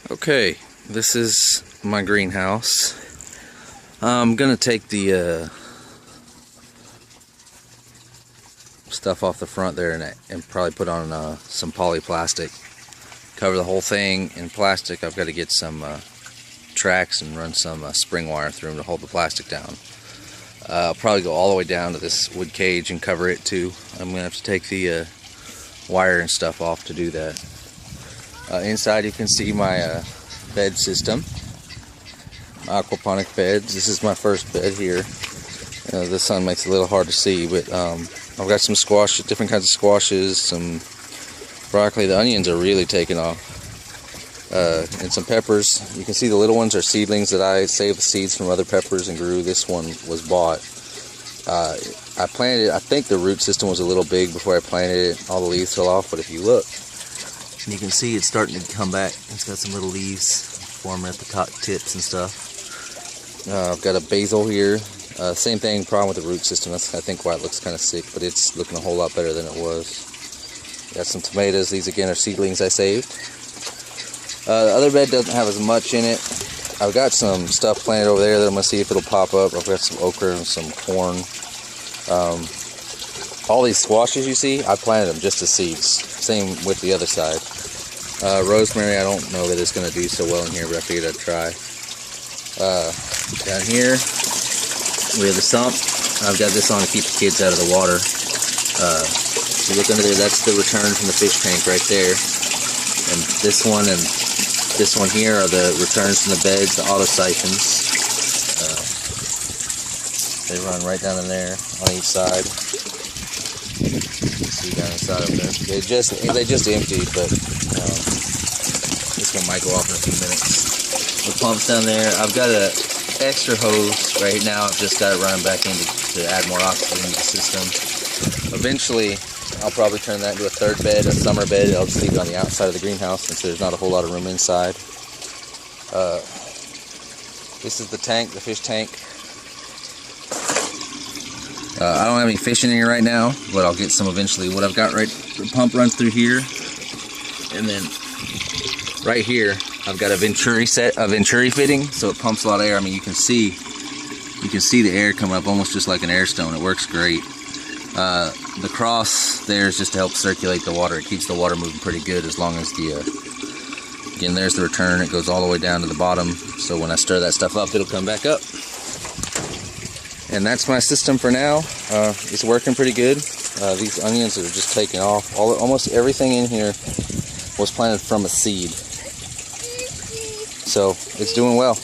Okay, this is my greenhouse. I'm gonna take the stuff off the front there and probably put on some polyplastic. Cover the whole thing in plastic. I've got to get some tracks and run some spring wire through them to hold the plastic down. I'll probably go all the way down to this wood cage and cover it too. I'm gonna have to take the wire and stuff off to do that. Inside you can see my bed system, aquaponic beds. This is my first bed here. The sun makes it a little hard to see, but I've got some squash, different kinds of squashes, some broccoli. The onions are really taking off, and some peppers. You can see the little ones are seedlings that I saved the seeds from other peppers and grew. This one was bought. I planted it. I think the root system was a little big before I planted it. All the leaves fell off, but if you look, you can see it's starting to come back. It's got some little leaves forming at the top tips and stuff. I've got a basil here. Same thing, problem with the root system. That's I think why it looks kind of sick, but it's looking a whole lot better than it was. Got some tomatoes. These again are seedlings I saved. The other bed doesn't have as much in it. I've got some stuff planted over there that I'm going to see if it'll pop up. I've got some okra and some corn. All these squashes you see, I planted them just as seeds. Same with the other side. Rosemary, I don't know that it's going to do so well in here, but I figured I'd try. Down here, we have the sump. I've got this on to keep the kids out of the water. If you look under there, that's the return from the fish tank right there. And this one here are the returns from the beds, the auto siphons. They run right down in there on each side. You can see down inside of there. They just emptied, but this one might go off in a few minutes. The pump's down there. I've got an extra hose right now. I've just got it running back in to add more oxygen to the system. Eventually, I'll probably turn that into a third bed, a summer bed. I'll just leave it on the outside of the greenhouse since there's not a whole lot of room inside. This is the tank, the fish tank. I don't have any fish in here right now, but I'll get some eventually. What I've got the pump runs through here, and then right here I've got a Venturi fitting, so it pumps a lot of air. I mean, you can see the air coming up almost just like an air stone. It works great. The cross there is just to help circulate the water. It keeps the water moving pretty good as long as again, there's the return. It goes all the way down to the bottom, so when I stir that stuff up, it'll come back up. And that's my system for now. It's working pretty good. These onions are just taking off. Almost everything in here was planted from a seed. So it's doing well.